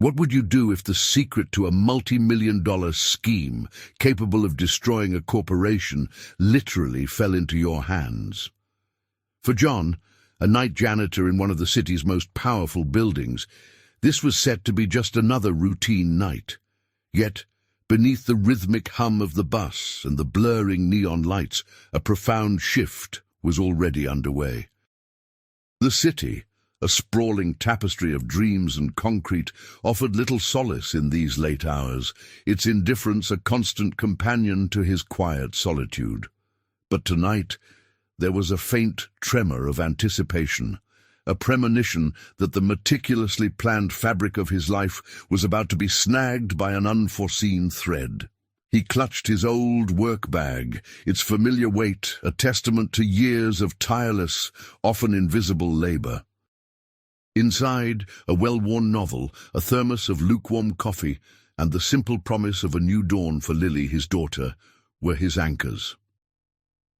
What would you do if the secret to a multi-million-dollar scheme capable of destroying a corporation literally fell into your hands? For John, a night janitor in one of the city's most powerful buildings, this was set to be just another routine night. Yet, beneath the rhythmic hum of the bus and the blurring neon lights, a profound shift was already underway. The city, a sprawling tapestry of dreams and concrete, offered little solace in these late hours, its indifference a constant companion to his quiet solitude. But tonight, there was a faint tremor of anticipation, a premonition that the meticulously planned fabric of his life was about to be snagged by an unforeseen thread. He clutched his old work bag, its familiar weight a testament to years of tireless, often invisible labor. Inside, a well-worn novel, a thermos of lukewarm coffee, and the simple promise of a new dawn for Lily, his daughter, were his anchors.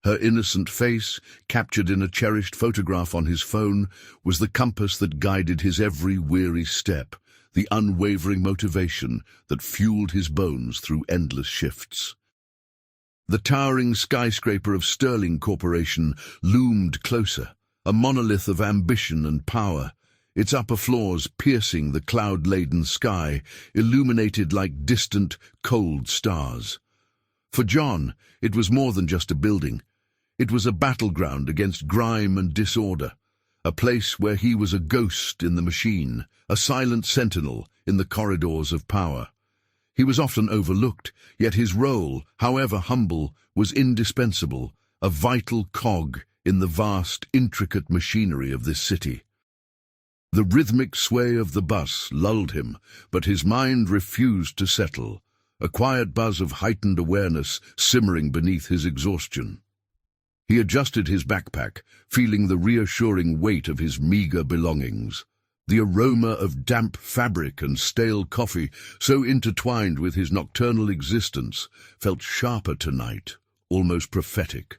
Her innocent face, captured in a cherished photograph on his phone, was the compass that guided his every weary step, the unwavering motivation that fueled his bones through endless shifts. The towering skyscraper of Sterling Corporation loomed closer, a monolith of ambition and power, its upper floors piercing the cloud-laden sky, illuminated like distant, cold stars. For John, it was more than just a building. It was a battleground against grime and disorder, a place where he was a ghost in the machine, a silent sentinel in the corridors of power. He was often overlooked, yet his role, however humble, was indispensable, a vital cog in the vast, intricate machinery of this city. The rhythmic sway of the bus lulled him, but his mind refused to settle, a quiet buzz of heightened awareness simmering beneath his exhaustion. He adjusted his backpack, feeling the reassuring weight of his meager belongings. The aroma of damp fabric and stale coffee, so intertwined with his nocturnal existence, felt sharper tonight, almost prophetic.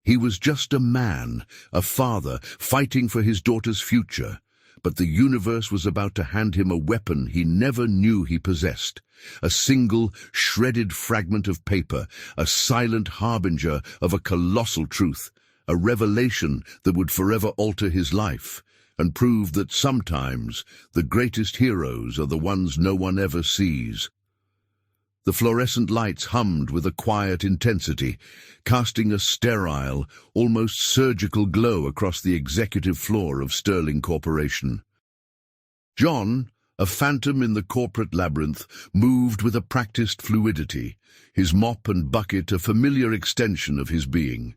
He was just a man, a father, fighting for his daughter's future, but the universe was about to hand him a weapon he never knew he possessed, a single, shredded fragment of paper, a silent harbinger of a colossal truth, a revelation that would forever alter his life, and prove that sometimes the greatest heroes are the ones no one ever sees. The fluorescent lights hummed with a quiet intensity, casting a sterile, almost surgical glow across the executive floor of Sterling Corporation. John, a phantom in the corporate labyrinth, moved with a practiced fluidity, his mop and bucket a familiar extension of his being.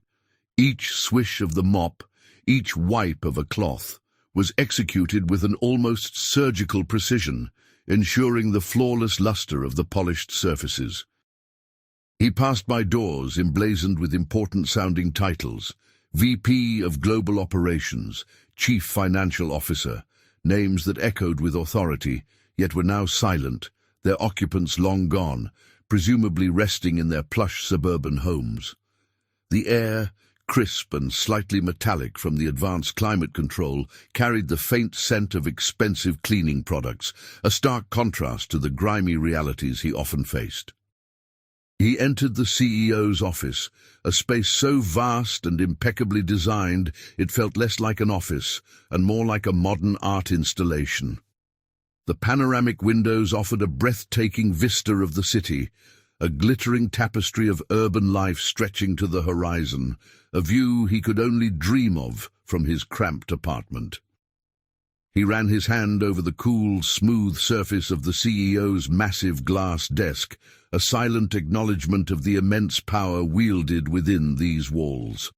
Each swish of the mop, each wipe of a cloth, was executed with an almost surgical precision, ensuring the flawless luster of the polished surfaces. He passed by doors emblazoned with important-sounding titles: VP of Global Operations, Chief Financial Officer, names that echoed with authority, yet were now silent, their occupants long gone, presumably resting in their plush suburban homes. The air, crisp and slightly metallic from the advanced climate control, carried the faint scent of expensive cleaning products, a stark contrast to the grimy realities he often faced. He entered the CEO's office, a space so vast and impeccably designed it felt less like an office and more like a modern art installation. The panoramic windows offered a breathtaking vista of the city, a glittering tapestry of urban life stretching to the horizon, a view he could only dream of from his cramped apartment. He ran his hand over the cool, smooth surface of the CEO's massive glass desk, a silent acknowledgement of the immense power wielded within these walls.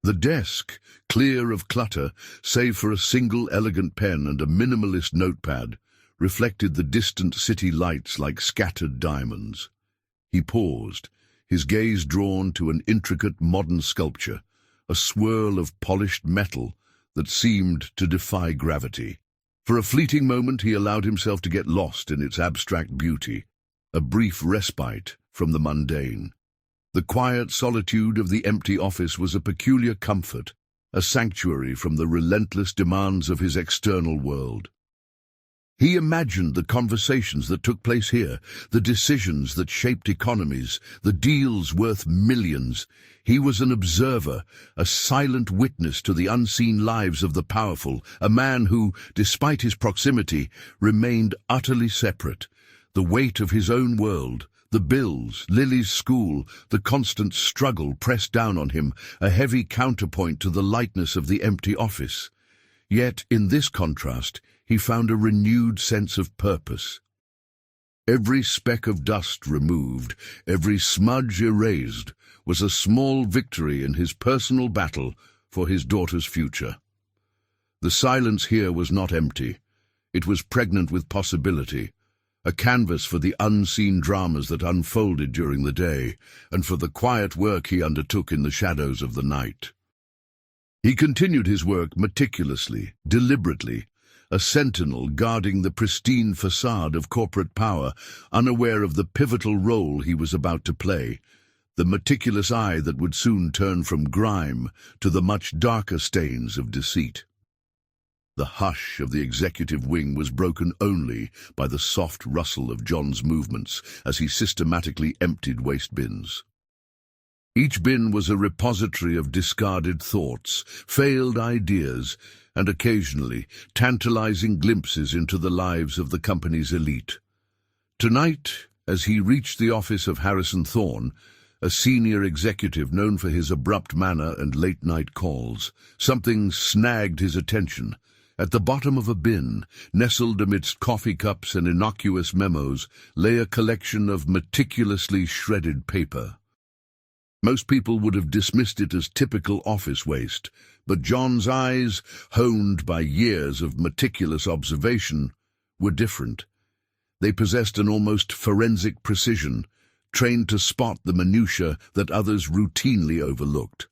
The desk, clear of clutter, save for a single elegant pen and a minimalist notepad, reflected the distant city lights like scattered diamonds. He paused, his gaze drawn to an intricate modern sculpture, a swirl of polished metal that seemed to defy gravity. For a fleeting moment he allowed himself to get lost in its abstract beauty, a brief respite from the mundane. The quiet solitude of the empty office was a peculiar comfort, a sanctuary from the relentless demands of his external world. He imagined the conversations that took place here, the decisions that shaped economies, the deals worth millions. He was an observer, a silent witness to the unseen lives of the powerful, a man who, despite his proximity, remained utterly separate. The weight of his own world, the bills, Lily's school, the constant struggle pressed down on him, a heavy counterpoint to the lightness of the empty office. Yet, in this contrast, he found a renewed sense of purpose. Every speck of dust removed, every smudge erased, was a small victory in his personal battle for his daughter's future. The silence here was not empty. It was pregnant with possibility, a canvas for the unseen dramas that unfolded during the day, and for the quiet work he undertook in the shadows of the night. He continued his work meticulously, deliberately, a sentinel guarding the pristine facade of corporate power, unaware of the pivotal role he was about to play, the meticulous eye that would soon turn from grime to the much darker stains of deceit. The hush of the executive wing was broken only by the soft rustle of John's movements as he systematically emptied waste bins. Each bin was a repository of discarded thoughts, failed ideas, and occasionally tantalizing glimpses into the lives of the company's elite. Tonight, as he reached the office of Harrison Thorne, a senior executive known for his abrupt manner and late-night calls, something snagged his attention. At the bottom of a bin, nestled amidst coffee cups and innocuous memos, lay a collection of meticulously shredded paper. Most people would have dismissed it as typical office waste, but John's eyes, honed by years of meticulous observation, were different. They possessed an almost forensic precision, trained to spot the minutiae that others routinely overlooked.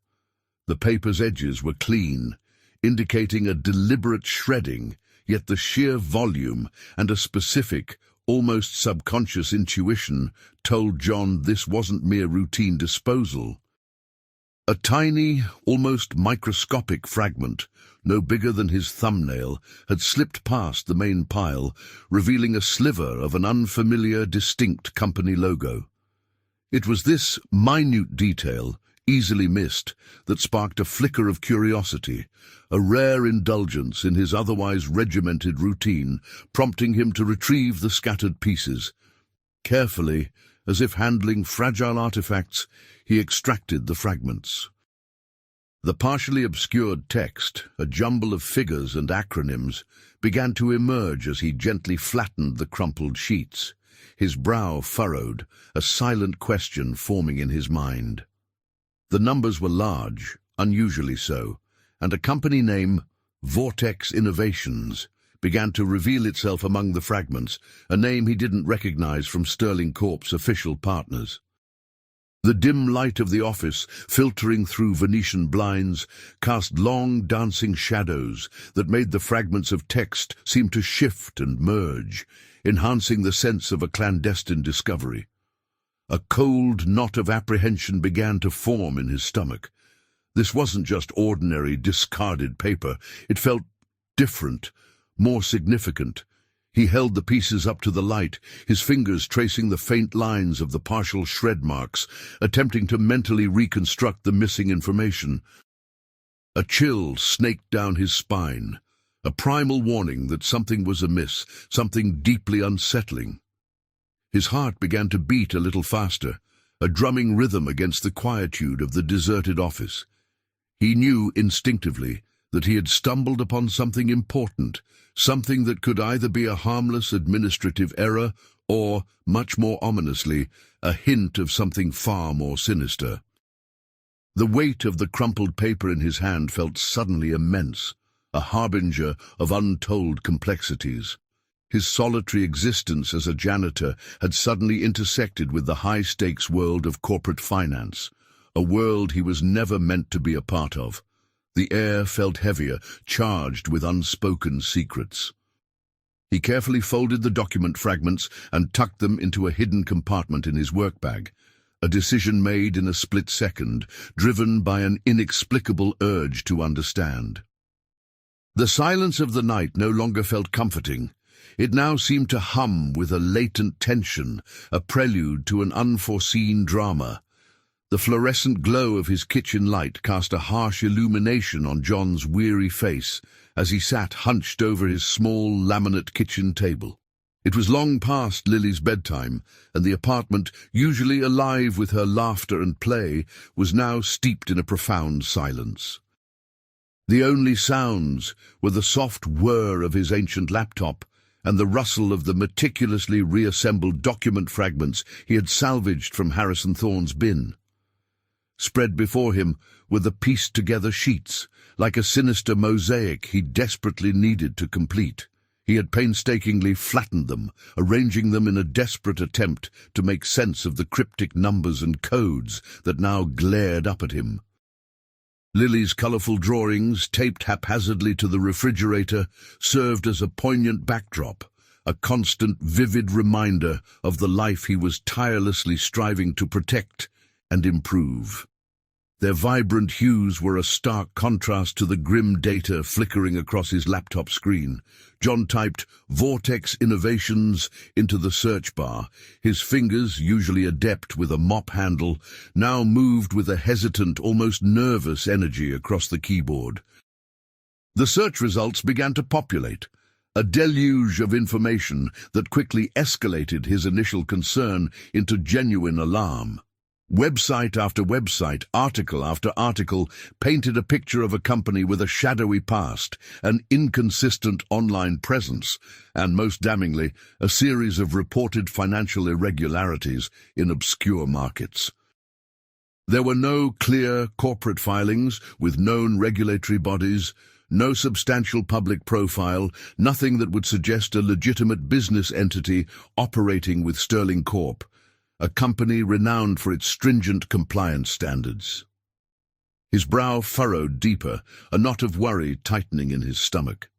The paper's edges were clean, indicating a deliberate shredding, yet the sheer volume and a specific, almost subconscious intuition told John this wasn't mere routine disposal. A tiny, almost microscopic fragment, no bigger than his thumbnail, had slipped past the main pile, revealing a sliver of an unfamiliar, distinct company logo. It was this minute detail, easily missed, that sparked a flicker of curiosity, a rare indulgence in his otherwise regimented routine, prompting him to retrieve the scattered pieces. Carefully, as if handling fragile artifacts, he extracted the fragments. The partially obscured text, a jumble of figures and acronyms, began to emerge as he gently flattened the crumpled sheets, his brow furrowed, a silent question forming in his mind. The numbers were large, unusually so, and a company name, Vortex Innovations, began to reveal itself among the fragments, a name he didn't recognize from Sterling Corp's official partners. The dim light of the office, filtering through Venetian blinds, cast long dancing shadows that made the fragments of text seem to shift and merge, enhancing the sense of a clandestine discovery. A cold knot of apprehension began to form in his stomach. This wasn't just ordinary, discarded paper. It felt different, more significant. He held the pieces up to the light, his fingers tracing the faint lines of the partial shred marks, attempting to mentally reconstruct the missing information. A chill snaked down his spine, a primal warning that something was amiss, something deeply unsettling. His heart began to beat a little faster, a drumming rhythm against the quietude of the deserted office. He knew instinctively that he had stumbled upon something important, something that could either be a harmless administrative error or, much more ominously, a hint of something far more sinister. The weight of the crumpled paper in his hand felt suddenly immense, a harbinger of untold complexities. His solitary existence as a janitor had suddenly intersected with the high-stakes world of corporate finance, a world he was never meant to be a part of. The air felt heavier, charged with unspoken secrets. He carefully folded the document fragments and tucked them into a hidden compartment in his work bag, a decision made in a split second, driven by an inexplicable urge to understand. The silence of the night no longer felt comforting. It now seemed to hum with a latent tension, a prelude to an unforeseen drama. The fluorescent glow of his kitchen light cast a harsh illumination on John's weary face as he sat hunched over his small laminate kitchen table. It was long past Lily's bedtime, and the apartment, usually alive with her laughter and play, was now steeped in a profound silence. The only sounds were the soft whir of his ancient laptop and the rustle of the meticulously reassembled document fragments he had salvaged from Harrison Thorne's bin. Spread before him were the pieced-together sheets, like a sinister mosaic he desperately needed to complete. He had painstakingly flattened them, arranging them in a desperate attempt to make sense of the cryptic numbers and codes that now glared up at him. Lily's colourful drawings, taped haphazardly to the refrigerator, served as a poignant backdrop, a constant, vivid reminder of the life he was tirelessly striving to protect and improve. Their vibrant hues were a stark contrast to the grim data flickering across his laptop screen. John typed "Vortex Innovations" into the search bar. His fingers, usually adept with a mop handle, now moved with a hesitant, almost nervous energy across the keyboard. The search results began to populate, a deluge of information that quickly escalated his initial concern into genuine alarm. Website after website, article after article, painted a picture of a company with a shadowy past, an inconsistent online presence, and, most damningly, a series of reported financial irregularities in obscure markets. There were no clear corporate filings with known regulatory bodies, no substantial public profile, nothing that would suggest a legitimate business entity operating with Sterling Corp., a company renowned for its stringent compliance standards. His brow furrowed deeper, a knot of worry tightening in his stomach.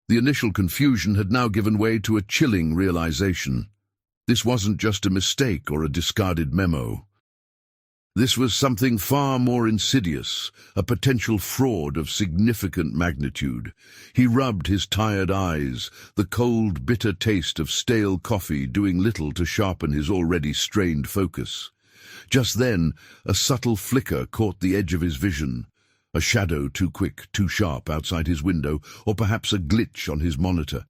The initial confusion had now given way to a chilling realization. This wasn't just a mistake or a discarded memo. This was something far more insidious, a potential fraud of significant magnitude. He rubbed his tired eyes, the cold, bitter taste of stale coffee doing little to sharpen his already strained focus. Just then, a subtle flicker caught the edge of his vision. A shadow too quick, too sharp outside his window, or perhaps a glitch on his monitor.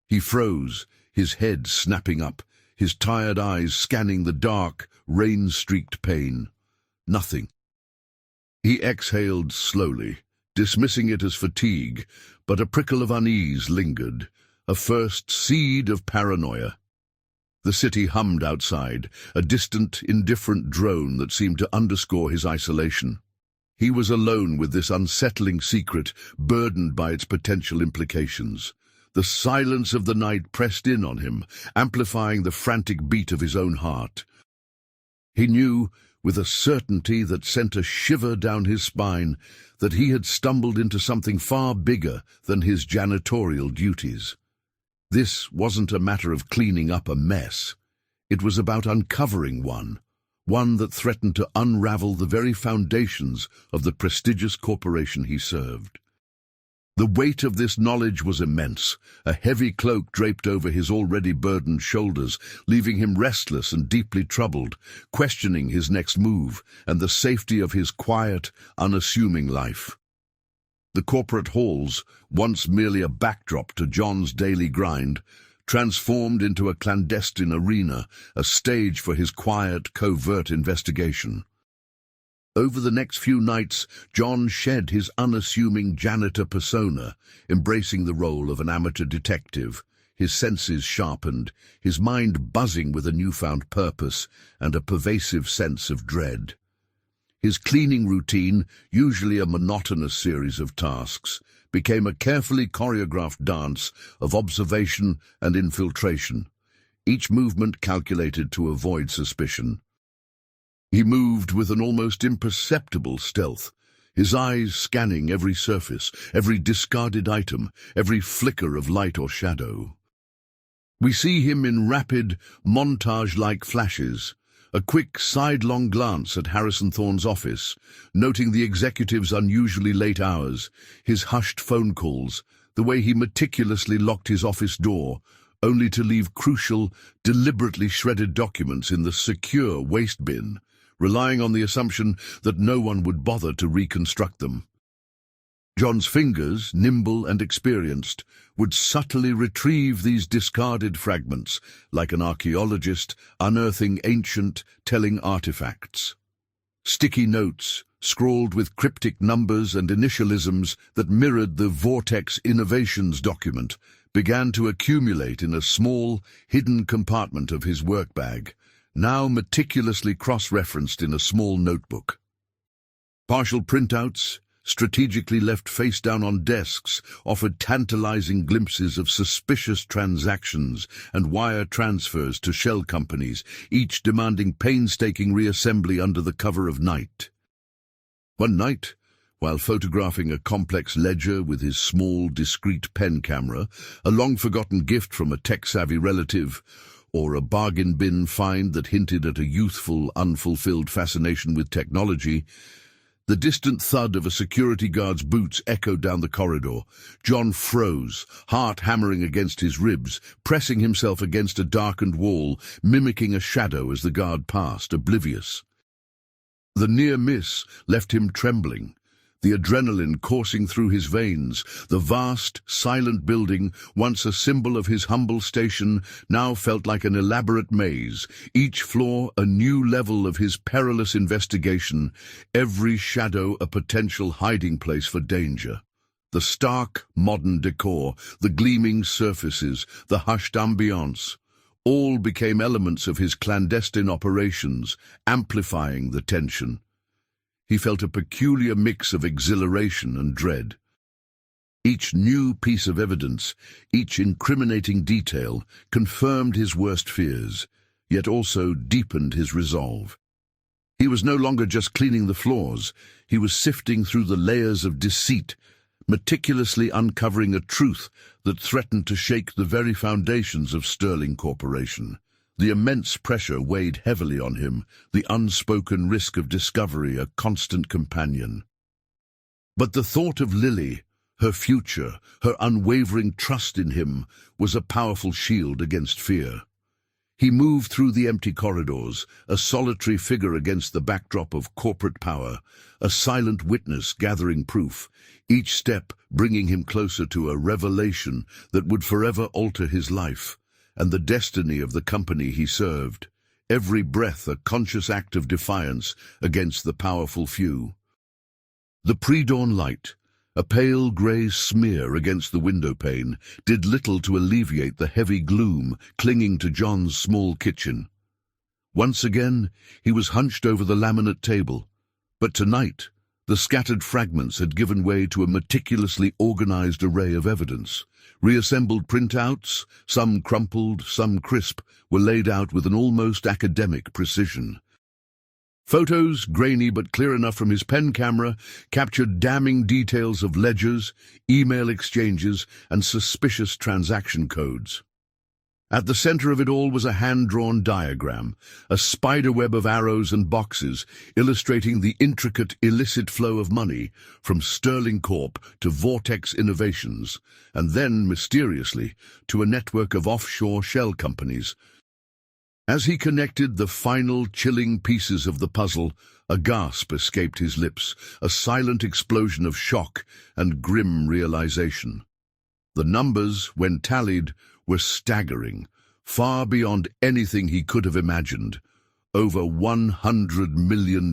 He froze, his head snapping up, his tired eyes scanning the dark, rain-streaked pane. Nothing. He exhaled slowly, dismissing it as fatigue, but a prickle of unease lingered, a first seed of paranoia. The city hummed outside, a distant, indifferent drone that seemed to underscore his isolation. He was alone with this unsettling secret, burdened by its potential implications. The silence of the night pressed in on him, amplifying the frantic beat of his own heart. He knew, with a certainty that sent a shiver down his spine, that he had stumbled into something far bigger than his janitorial duties. This wasn't a matter of cleaning up a mess. It was about uncovering one that threatened to unravel the very foundations of the prestigious corporation he served. The weight of this knowledge was immense, a heavy cloak draped over his already burdened shoulders, leaving him restless and deeply troubled, questioning his next move and the safety of his quiet, unassuming life. The corporate halls, once merely a backdrop to John's daily grind, transformed into a clandestine arena, a stage for his quiet, covert investigation. Over the next few nights, John shed his unassuming janitor persona, embracing the role of an amateur detective, his senses sharpened, his mind buzzing with a newfound purpose and a pervasive sense of dread. His cleaning routine, usually a monotonous series of tasks, became a carefully choreographed dance of observation and infiltration, each movement calculated to avoid suspicion. He moved with an almost imperceptible stealth, his eyes scanning every surface, every discarded item, every flicker of light or shadow. We see him in rapid, montage-like flashes, a quick sidelong glance at Harrison Thorne's office, noting the executive's unusually late hours, his hushed phone calls, the way he meticulously locked his office door, only to leave crucial, deliberately shredded documents in the secure waste bin, relying on the assumption that no one would bother to reconstruct them. John's fingers, nimble and experienced, would subtly retrieve these discarded fragments, like an archaeologist unearthing ancient, telling artifacts. Sticky notes, scrawled with cryptic numbers and initialisms that mirrored the Vortex Innovations document, began to accumulate in a small, hidden compartment of his work bag, now meticulously cross-referenced in a small notebook. Partial printouts, strategically left face down on desks, offered tantalizing glimpses of suspicious transactions and wire transfers to shell companies, each demanding painstaking reassembly under the cover of night. One night, while photographing a complex ledger with his small, discreet pen camera, a long-forgotten gift from a tech-savvy relative, or a bargain bin find that hinted at a youthful, unfulfilled fascination with technology, the distant thud of a security guard's boots echoed down the corridor. John froze, heart hammering against his ribs, pressing himself against a darkened wall, mimicking a shadow as the guard passed, oblivious. The near miss left him trembling, the adrenaline coursing through his veins. The vast, silent building, once a symbol of his humble station, now felt like an elaborate maze, each floor a new level of his perilous investigation, every shadow a potential hiding place for danger. The stark, modern decor, the gleaming surfaces, the hushed ambiance, all became elements of his clandestine operations, amplifying the tension. He felt a peculiar mix of exhilaration and dread. Each new piece of evidence, each incriminating detail, confirmed his worst fears, yet also deepened his resolve. He was no longer just cleaning the floors, he was sifting through the layers of deceit, meticulously uncovering a truth that threatened to shake the very foundations of Sterling Corporation. The immense pressure weighed heavily on him, the unspoken risk of discovery a constant companion. But the thought of Lily, her future, her unwavering trust in him, was a powerful shield against fear. He moved through the empty corridors, a solitary figure against the backdrop of corporate power, a silent witness gathering proof, each step bringing him closer to a revelation that would forever alter his life and the destiny of the company he served, every breath a conscious act of defiance against the powerful few. The pre-dawn light, a pale grey smear against the window pane, did little to alleviate the heavy gloom clinging to John's small kitchen. Once again, he was hunched over the laminate table, but tonight the scattered fragments had given way to a meticulously organized array of evidence. Reassembled printouts, some crumpled, some crisp, were laid out with an almost academic precision. Photos, grainy but clear enough from his pen camera, captured damning details of ledgers, email exchanges, and suspicious transaction codes. At the center of it all was a hand-drawn diagram, a spiderweb of arrows and boxes, illustrating the intricate, illicit flow of money from Sterling Corp to Vortex Innovations, and then, mysteriously, to a network of offshore shell companies. As he connected the final chilling pieces of the puzzle, a gasp escaped his lips, a silent explosion of shock and grim realization. The numbers, when tallied, were staggering, far beyond anything he could have imagined. Over $100 million.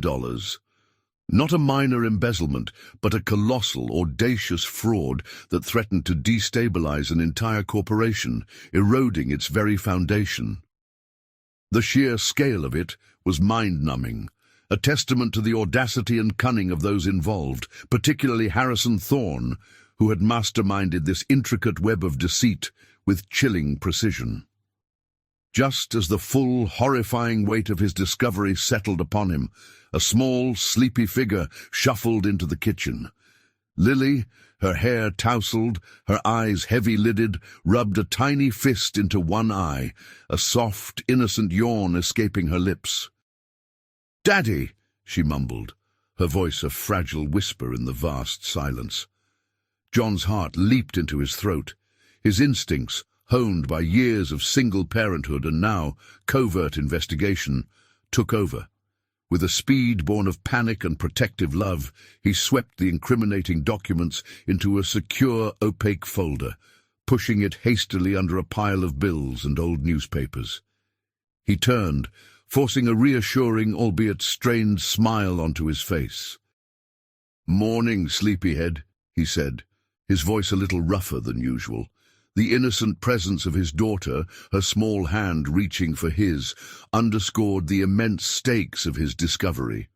Not a minor embezzlement, but a colossal, audacious fraud that threatened to destabilize an entire corporation, eroding its very foundation. The sheer scale of it was mind-numbing, a testament to the audacity and cunning of those involved, particularly Harrison Thorne, who had masterminded this intricate web of deceit with chilling precision. Just as the full, horrifying weight of his discovery settled upon him, a small, sleepy figure shuffled into the kitchen. Lily, her hair tousled, her eyes heavy-lidded, rubbed a tiny fist into one eye, a soft, innocent yawn escaping her lips. "Daddy," she mumbled, her voice a fragile whisper in the vast silence. John's heart leaped into his throat. His instincts, honed by years of single parenthood and now covert investigation, took over. With a speed born of panic and protective love, he swept the incriminating documents into a secure, opaque folder, pushing it hastily under a pile of bills and old newspapers. He turned, forcing a reassuring, albeit strained, smile onto his face. "Morning, sleepyhead," he said, his voice a little rougher than usual. The innocent presence of his daughter, her small hand reaching for his, underscored the immense stakes of his discovery.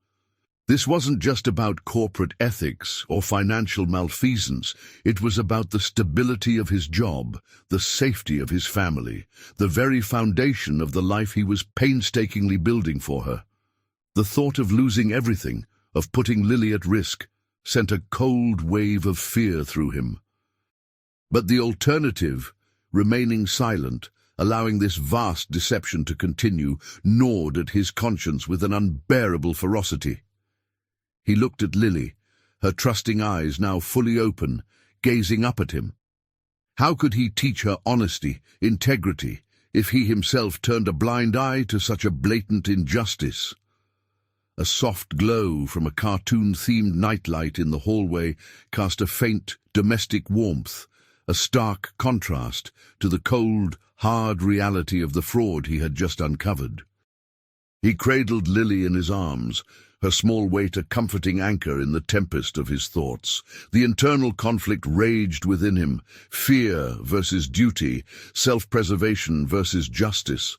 This wasn't just about corporate ethics or financial malfeasance. It was about the stability of his job, the safety of his family, the very foundation of the life he was painstakingly building for her. The thought of losing everything, of putting Lily at risk, sent a cold wave of fear through him. But the alternative, remaining silent, allowing this vast deception to continue, gnawed at his conscience with an unbearable ferocity. He looked at Lily, her trusting eyes now fully open, gazing up at him. How could he teach her honesty, integrity, if he himself turned a blind eye to such a blatant injustice? A soft glow from a cartoon-themed nightlight in the hallway cast a faint, domestic warmth, a stark contrast to the cold, hard reality of the fraud he had just uncovered. He cradled Lily in his arms, her small weight a comforting anchor in the tempest of his thoughts. The internal conflict raged within him, fear versus duty, self-preservation versus justice.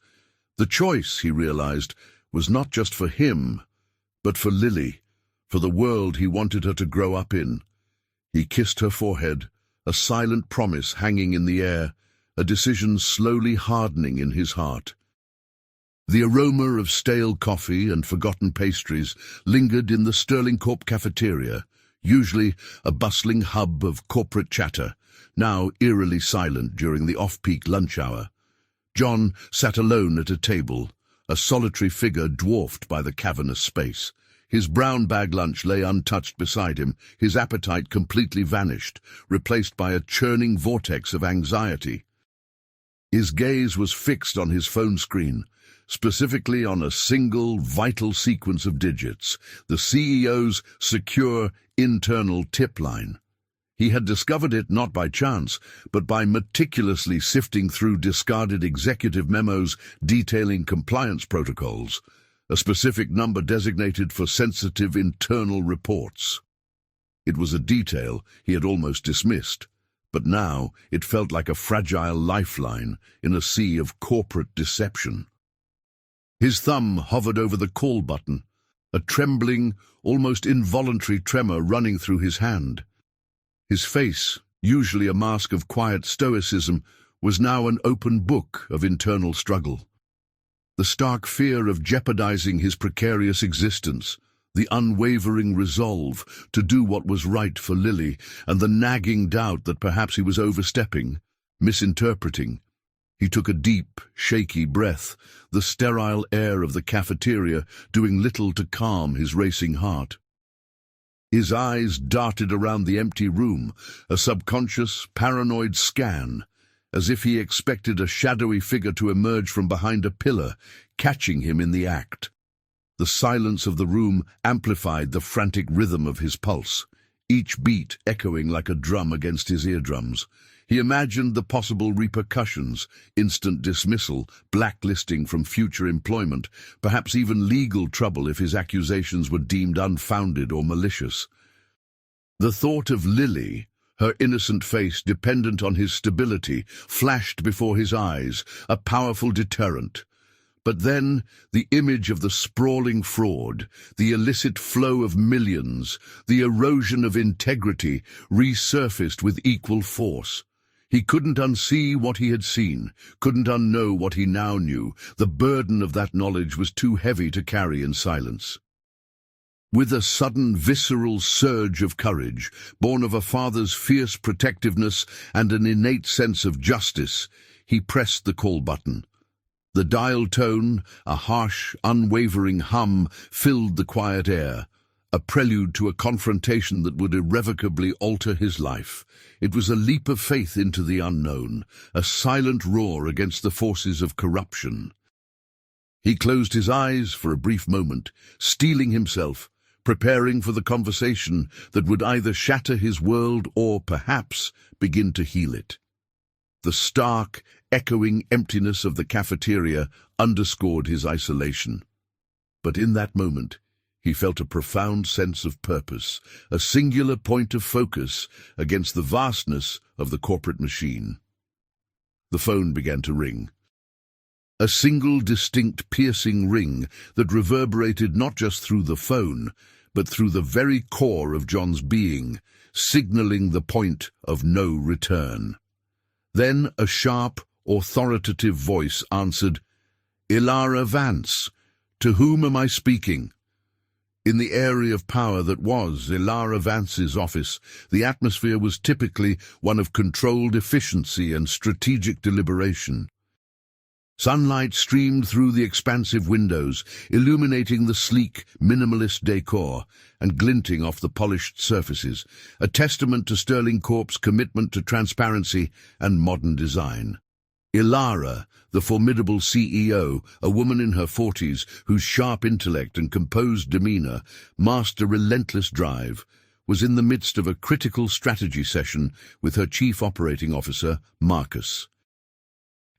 The choice, he realized, was not just for him, but for Lily, for the world he wanted her to grow up in. He kissed her forehead, a silent promise hanging in the air, a decision slowly hardening in his heart. The aroma of stale coffee and forgotten pastries lingered in the Sterling Corp cafeteria, usually a bustling hub of corporate chatter, now eerily silent during the off-peak lunch hour. John sat alone at a table, a solitary figure dwarfed by the cavernous space. His brown bag lunch lay untouched beside him, his appetite completely vanished, replaced by a churning vortex of anxiety. His gaze was fixed on his phone screen, specifically on a single, vital sequence of digits, the CEO's secure, internal tip line. He had discovered it not by chance, but by meticulously sifting through discarded executive memos detailing compliance protocols, a specific number designated for sensitive internal reports. It was a detail he had almost dismissed, but now it felt like a fragile lifeline in a sea of corporate deception. His thumb hovered over the call button, a trembling, almost involuntary tremor running through his hand. His face, usually a mask of quiet stoicism, was now an open book of internal struggle. The stark fear of jeopardizing his precarious existence, the unwavering resolve to do what was right for Lily, and the nagging doubt that perhaps he was overstepping, misinterpreting. He took a deep, shaky breath, the sterile air of the cafeteria doing little to calm his racing heart. His eyes darted around the empty room, a subconscious, paranoid scan, as if he expected a shadowy figure to emerge from behind a pillar, catching him in the act. The silence of the room amplified the frantic rhythm of his pulse, each beat echoing like a drum against his eardrums. He imagined the possible repercussions, instant dismissal, blacklisting from future employment, perhaps even legal trouble if his accusations were deemed unfounded or malicious. The thought of Lily, her innocent face dependent on his stability, flashed before his eyes, a powerful deterrent. But then the image of the sprawling fraud, the illicit flow of millions, the erosion of integrity resurfaced with equal force. He couldn't unsee what he had seen, couldn't unknow what he now knew. The burden of that knowledge was too heavy to carry in silence. With a sudden visceral surge of courage, born of a father's fierce protectiveness and an innate sense of justice, he pressed the call button. The dial tone, a harsh, unwavering hum, filled the quiet air. a prelude to a confrontation that would irrevocably alter his life. It was a leap of faith into the unknown, a silent roar against the forces of corruption. He closed his eyes for a brief moment, steeling himself, preparing for the conversation that would either shatter his world or, perhaps, begin to heal it. The stark, echoing emptiness of the cafeteria underscored his isolation. But in that moment, he felt a profound sense of purpose, a singular point of focus against the vastness of the corporate machine. The phone began to ring. A single distinct piercing ring that reverberated not just through the phone, but through the very core of John's being, signaling the point of no return. Then a sharp, authoritative voice answered, "Ilara Vance, to whom am I speaking?" In the area of power that was Ilara Vance's office, the atmosphere was typically one of controlled efficiency and strategic deliberation. Sunlight streamed through the expansive windows, illuminating the sleek, minimalist decor and glinting off the polished surfaces, a testament to Sterling Corp's commitment to transparency and modern design. Ilara, the formidable CEO, a woman in her 40s whose sharp intellect and composed demeanor masked a relentless drive, was in the midst of a critical strategy session with her chief operating officer, Marcus.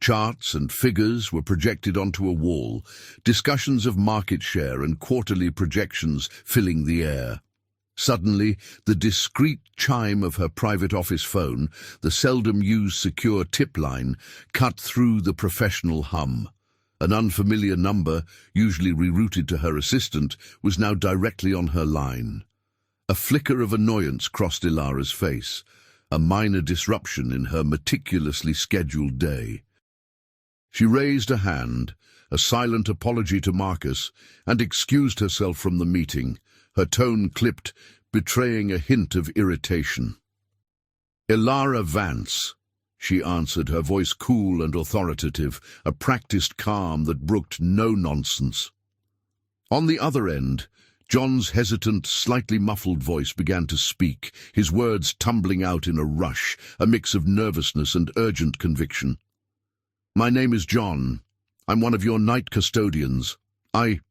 Charts and figures were projected onto a wall, discussions of market share and quarterly projections filling the air. Suddenly, the discreet chime of her private office phone, the seldom-used secure tip line, cut through the professional hum. An unfamiliar number, usually rerouted to her assistant, was now directly on her line. A flicker of annoyance crossed Ilara's face, a minor disruption in her meticulously scheduled day. She raised a hand, a silent apology to Marcus, and excused herself from the meeting, her tone clipped, betraying a hint of irritation. "Ilara Vance," she answered, her voice cool and authoritative, a practiced calm that brooked no nonsense. On the other end, John's hesitant, slightly muffled voice began to speak, his words tumbling out in a rush, a mix of nervousness and urgent conviction. "My name is John. I'm one of your night custodians. I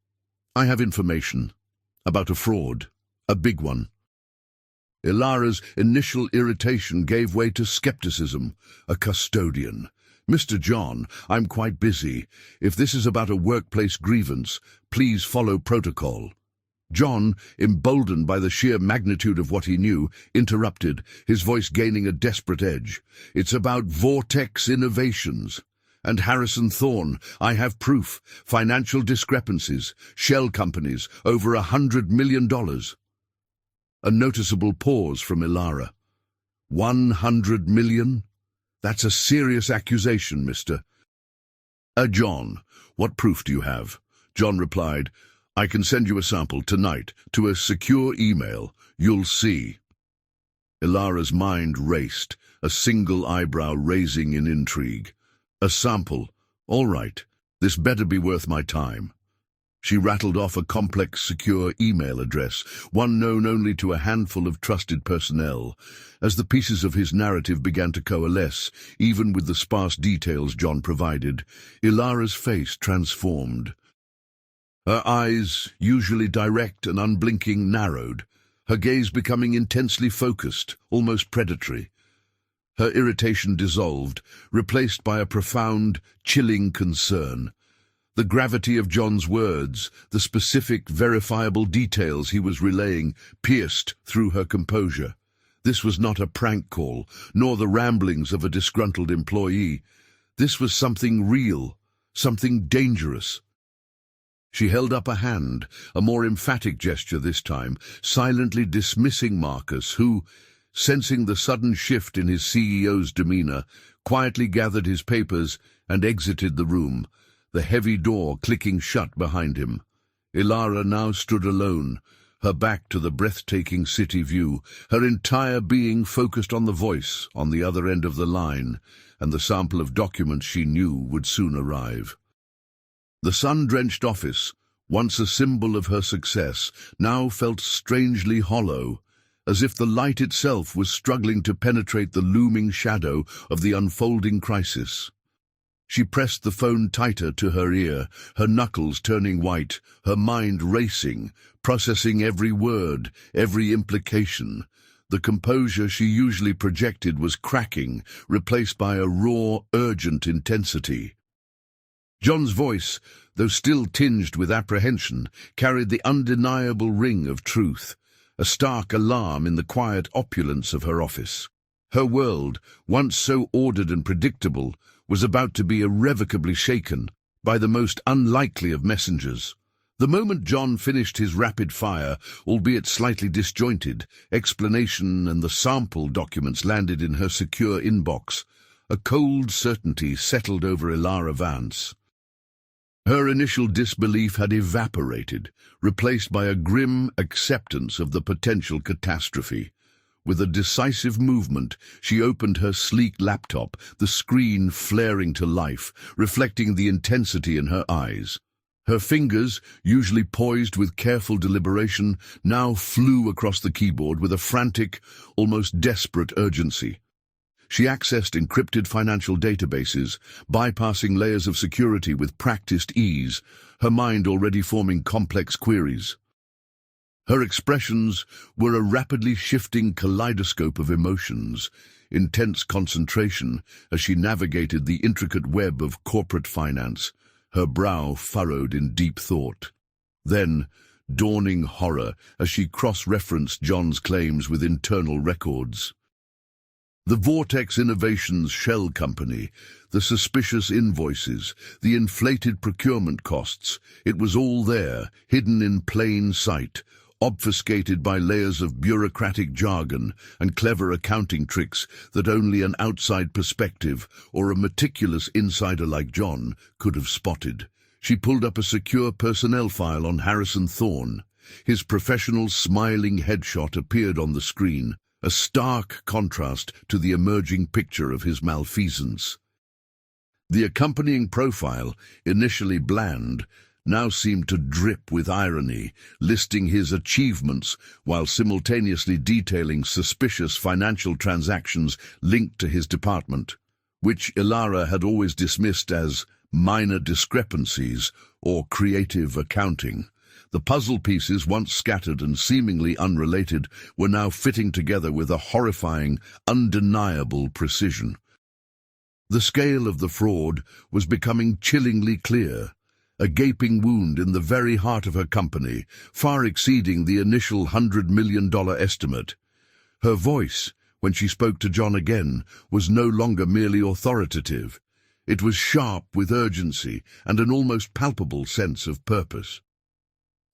have information about a fraud, a big one." Ilara's initial irritation gave way to skepticism. "A custodian? Mr. John, I'm quite busy. If this is about a workplace grievance, please follow protocol." John, emboldened by the sheer magnitude of what he knew, interrupted, his voice gaining a desperate edge. "It's about Vortex Innovations. And Harrison Thorne, I have proof. Financial discrepancies. Shell companies, over $100 million. A noticeable pause from Ilara. $100 million? That's a serious accusation, Mr. John, what proof do you have?" John replied, "I can send you a sample tonight to a secure email. You'll see." Ilara's mind raced, a single eyebrow raising in intrigue. "A sample. All right. This better be worth my time." She rattled off a complex, secure email address, one known only to a handful of trusted personnel. As the pieces of his narrative began to coalesce, even with the sparse details John provided, Ilara's face transformed. Her eyes, usually direct and unblinking, narrowed, her gaze becoming intensely focused, almost predatory. Her irritation dissolved, replaced by a profound, chilling concern. The gravity of John's words, the specific, verifiable details he was relaying, pierced through her composure. This was not a prank call, nor the ramblings of a disgruntled employee. This was something real, something dangerous. She held up a hand, a more emphatic gesture this time, silently dismissing Marcus, who, sensing the sudden shift in his CEO's demeanor, quietly gathered his papers and exited the room, the heavy door clicking shut behind him. Ilara now stood alone, her back to the breathtaking city view, her entire being focused on the voice on the other end of the line, and the sample of documents she knew would soon arrive. The sun-drenched office, once a symbol of her success, now felt strangely hollow, as if the light itself was struggling to penetrate the looming shadow of the unfolding crisis. She pressed the phone tighter to her ear, her knuckles turning white, her mind racing, processing every word, every implication. The composure she usually projected was cracking, replaced by a raw, urgent intensity. John's voice, though still tinged with apprehension, carried the undeniable ring of truth, a stark alarm in the quiet opulence of her office. Her world, once so ordered and predictable, was about to be irrevocably shaken by the most unlikely of messengers. The moment John finished his rapid-fire, albeit slightly disjointed, explanation and the sample documents landed in her secure inbox, a cold certainty settled over Ilara Vance. Her initial disbelief had evaporated, replaced by a grim acceptance of the potential catastrophe. With a decisive movement, she opened her sleek laptop, the screen flaring to life, reflecting the intensity in her eyes. Her fingers, usually poised with careful deliberation, now flew across the keyboard with a frantic, almost desperate urgency. She accessed encrypted financial databases, bypassing layers of security with practiced ease, her mind already forming complex queries. Her expressions were a rapidly shifting kaleidoscope of emotions, intense concentration as she navigated the intricate web of corporate finance, her brow furrowed in deep thought. Then, dawning horror as she cross-referenced John's claims with internal records. The Vortex Innovations shell company, the suspicious invoices, the inflated procurement costs, it was all there, hidden in plain sight, obfuscated by layers of bureaucratic jargon and clever accounting tricks that only an outside perspective or a meticulous insider like John could have spotted. She pulled up a secure personnel file on Harrison Thorne. His professional, smiling headshot appeared on the screen, a stark contrast to the emerging picture of his malfeasance. The accompanying profile, initially bland, now seemed to drip with irony, listing his achievements while simultaneously detailing suspicious financial transactions linked to his department, which Ilara had always dismissed as minor discrepancies or creative accounting. The puzzle pieces, once scattered and seemingly unrelated, were now fitting together with a horrifying, undeniable precision. The scale of the fraud was becoming chillingly clear, a gaping wound in the very heart of her company, far exceeding the initial $100 million estimate. Her voice, when she spoke to John again, was no longer merely authoritative. It was sharp with urgency and an almost palpable sense of purpose.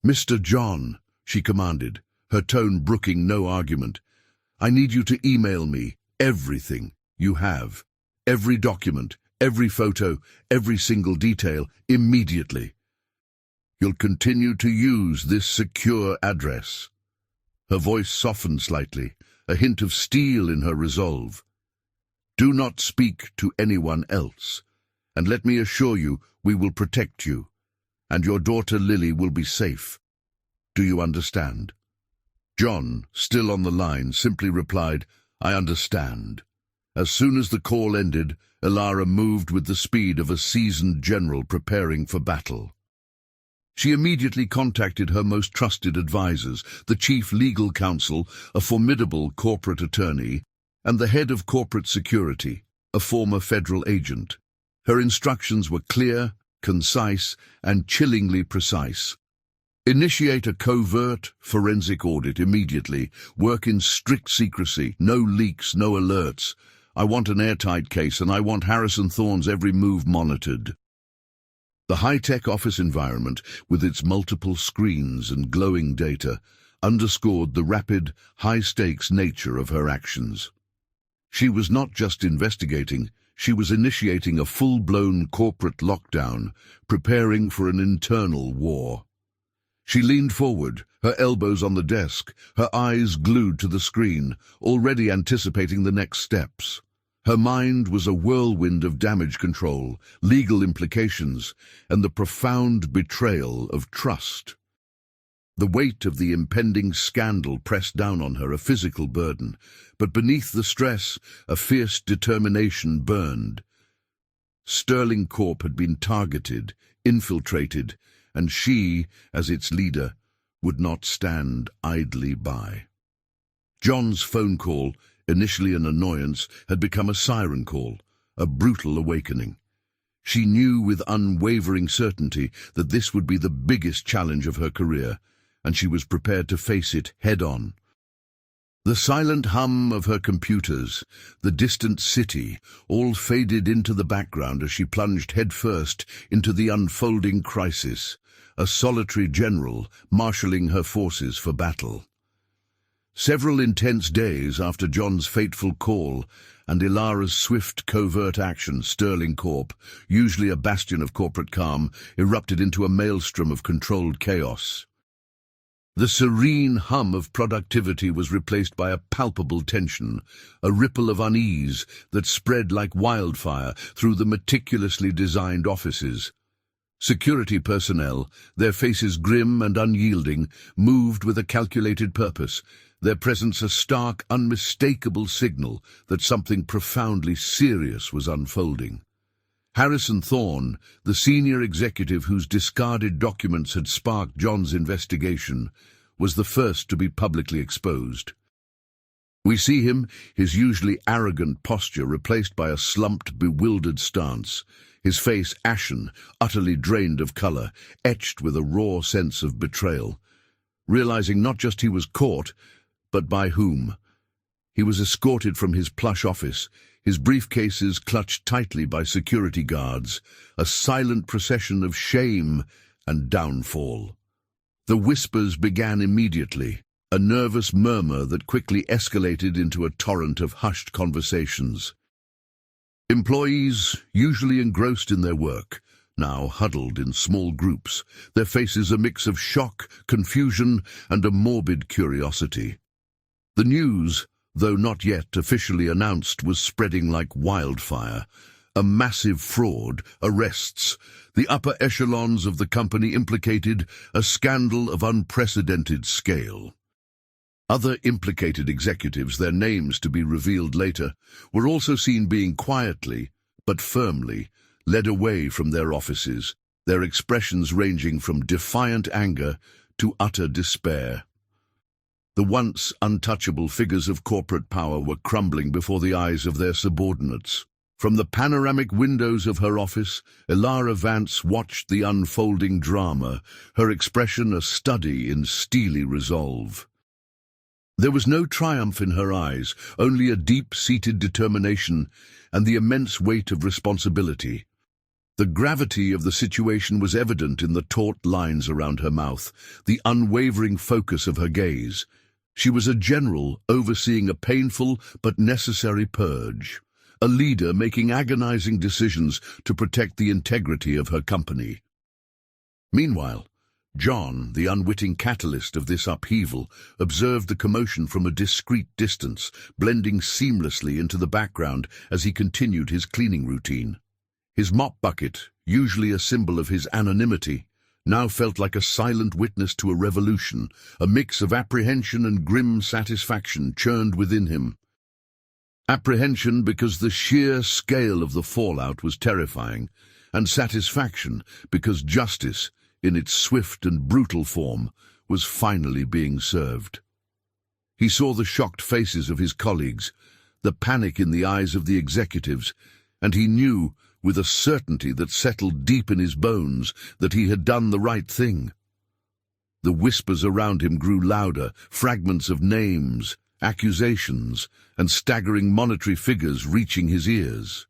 "Mr. John," she commanded, her tone brooking no argument, "I need you to email me everything you have, every document, every photo, every single detail, immediately. You'll continue to use this secure address." Her voice softened slightly, a hint of steel in her resolve. "Do not speak to anyone else, and let me assure you we will protect you, and your daughter Lily will be safe. Do you understand?" John, still on the line, simply replied, "I understand." As soon as the call ended, Ilara moved with the speed of a seasoned general preparing for battle. She immediately contacted her most trusted advisors, the chief legal counsel, a formidable corporate attorney, and the head of corporate security, a former federal agent. Her instructions were clear, concise, and chillingly precise. Initiate a covert forensic audit immediately. Work in strict secrecy. No leaks, no alerts. I want an airtight case, and I want Harrison Thorne's every move monitored. The high-tech office environment, with its multiple screens and glowing data, underscored the rapid, high-stakes nature of her actions. She was not just investigating, she was initiating a full-blown corporate lockdown, preparing for an internal war. She leaned forward, her elbows on the desk, her eyes glued to the screen, already anticipating the next steps. Her mind was a whirlwind of damage control, legal implications, and the profound betrayal of trust. The weight of the impending scandal pressed down on her, a physical burden, but beneath the stress, a fierce determination burned. Sterling Corp had been targeted, infiltrated, and she, as its leader, would not stand idly by. John's phone call, initially an annoyance, had become a siren call, a brutal awakening. She knew with unwavering certainty that this would be the biggest challenge of her career, and she was prepared to face it head-on. The silent hum of her computers, the distant city, all faded into the background as she plunged headfirst into the unfolding crisis, a solitary general marshalling her forces for battle. Several intense days after John's fateful call and Ilara's swift covert action, Sterling Corp, usually a bastion of corporate calm, erupted into a maelstrom of controlled chaos. The serene hum of productivity was replaced by a palpable tension, a ripple of unease that spread like wildfire through the meticulously designed offices. Security personnel, their faces grim and unyielding, moved with a calculated purpose, their presence a stark, unmistakable signal that something profoundly serious was unfolding. Harrison Thorne, the senior executive whose discarded documents had sparked John's investigation, was the first to be publicly exposed. We see him, his usually arrogant posture replaced by a slumped, bewildered stance, his face ashen, utterly drained of color, etched with a raw sense of betrayal. Realizing not just he was caught, but by whom. He was escorted from his plush office, his briefcases clutched tightly by security guards, a silent procession of shame and downfall. The whispers began immediately, a nervous murmur that quickly escalated into a torrent of hushed conversations. Employees, usually engrossed in their work, now huddled in small groups, their faces a mix of shock, confusion, and a morbid curiosity. The news, though not yet officially announced, was spreading like wildfire. A massive fraud, arrests, the upper echelons of the company implicated, a scandal of unprecedented scale. Other implicated executives, their names to be revealed later, were also seen being quietly, but firmly, led away from their offices, their expressions ranging from defiant anger to utter despair. The once untouchable figures of corporate power were crumbling before the eyes of their subordinates. From the panoramic windows of her office, Ilara Vance watched the unfolding drama, her expression a study in steely resolve. There was no triumph in her eyes, only a deep-seated determination and the immense weight of responsibility. The gravity of the situation was evident in the taut lines around her mouth, the unwavering focus of her gaze. She was a general overseeing a painful but necessary purge, a leader making agonizing decisions to protect the integrity of her company. Meanwhile, John, the unwitting catalyst of this upheaval, observed the commotion from a discreet distance, blending seamlessly into the background as he continued his cleaning routine. His mop bucket, usually a symbol of his anonymity, now felt like a silent witness to a revolution, a mix of apprehension and grim satisfaction churned within him. Apprehension because the sheer scale of the fallout was terrifying, and satisfaction because justice, in its swift and brutal form, was finally being served. He saw the shocked faces of his colleagues, the panic in the eyes of the executives, and he knew, with a certainty that settled deep in his bones, that he had done the right thing. The whispers around him grew louder, fragments of names, accusations, and staggering monetary figures reaching his ears.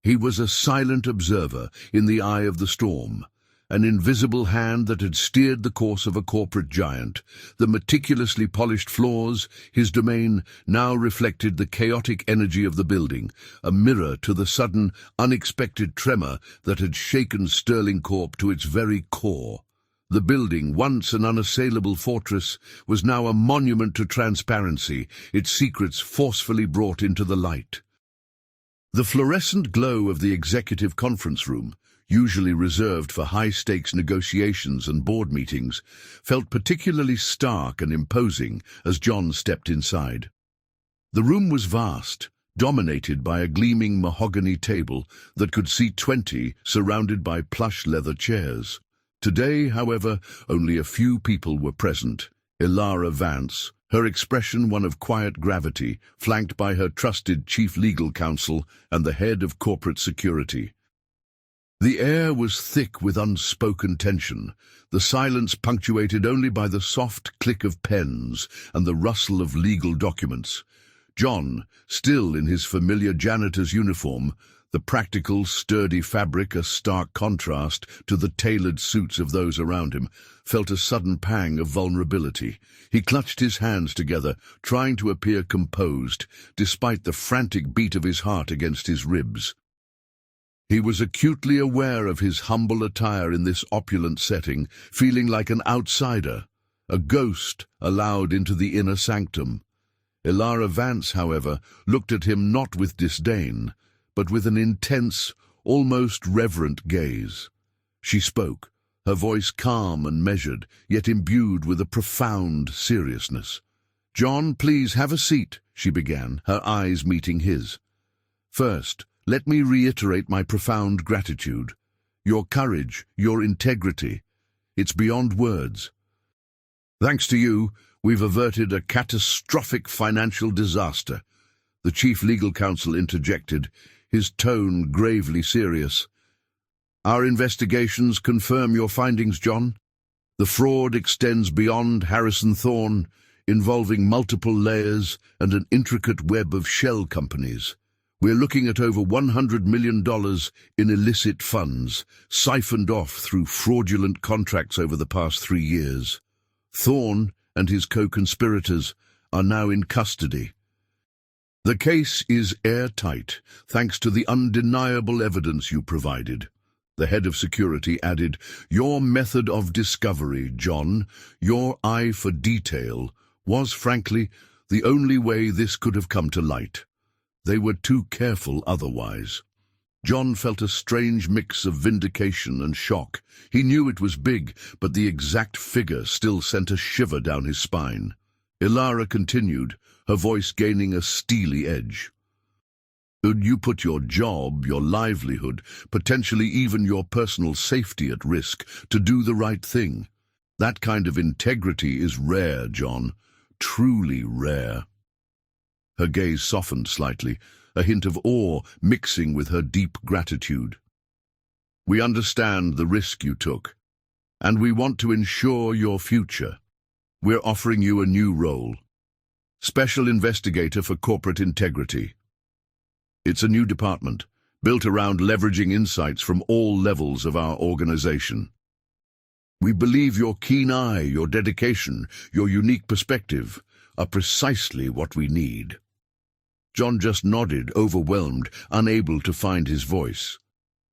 He was a silent observer in the eye of the storm, an invisible hand that had steered the course of a corporate giant. The meticulously polished floors, his domain, now reflected the chaotic energy of the building, a mirror to the sudden, unexpected tremor that had shaken Sterling Corp to its very core. The building, once an unassailable fortress, was now a monument to transparency, its secrets forcefully brought into the light. The fluorescent glow of the executive conference room, usually reserved for high-stakes negotiations and board meetings, felt particularly stark and imposing as John stepped inside. The room was vast, dominated by a gleaming mahogany table that could seat 20, surrounded by plush leather chairs. Today, however, only a few people were present. Ilara Vance, her expression one of quiet gravity, flanked by her trusted chief legal counsel and the head of corporate security. The air was thick with unspoken tension, the silence punctuated only by the soft click of pens and the rustle of legal documents. John, still in his familiar janitor's uniform, the practical, sturdy fabric a stark contrast to the tailored suits of those around him, felt a sudden pang of vulnerability. He clutched his hands together, trying to appear composed, despite the frantic beat of his heart against his ribs. He was acutely aware of his humble attire in this opulent setting, feeling like an outsider, a ghost allowed into the inner sanctum. Ilara Vance, however, looked at him not with disdain, but with an intense, almost reverent gaze. She spoke, her voice calm and measured, yet imbued with a profound seriousness. "John, please have a seat," she began, her eyes meeting his. "First, let me reiterate my profound gratitude. Your courage, your integrity, it's beyond words. Thanks to you, we've averted a catastrophic financial disaster," the chief legal counsel interjected, his tone gravely serious. "Our investigations confirm your findings, John. The fraud extends beyond Harrison Thorne, involving multiple layers and an intricate web of shell companies. We're looking at over $100 million in illicit funds, siphoned off through fraudulent contracts over the past 3 years. Thorne and his co-conspirators are now in custody. The case is airtight, thanks to the undeniable evidence you provided." The head of security added, "Your method of discovery, John, your eye for detail, was, frankly, the only way this could have come to light. They were too careful otherwise." John felt a strange mix of vindication and shock. He knew it was big, but the exact figure still sent a shiver down his spine. Ilara continued, her voice gaining a steely edge. "You put your job, your livelihood, potentially even your personal safety at risk to do the right thing. That kind of integrity is rare, John, truly rare." Her gaze softened slightly, a hint of awe mixing with her deep gratitude. "We understand the risk you took, and we want to ensure your future. We're offering you a new role, Special Investigator for Corporate Integrity. It's a new department, built around leveraging insights from all levels of our organization. We believe your keen eye, your dedication, your unique perspective are precisely what we need." John just nodded, overwhelmed, unable to find his voice.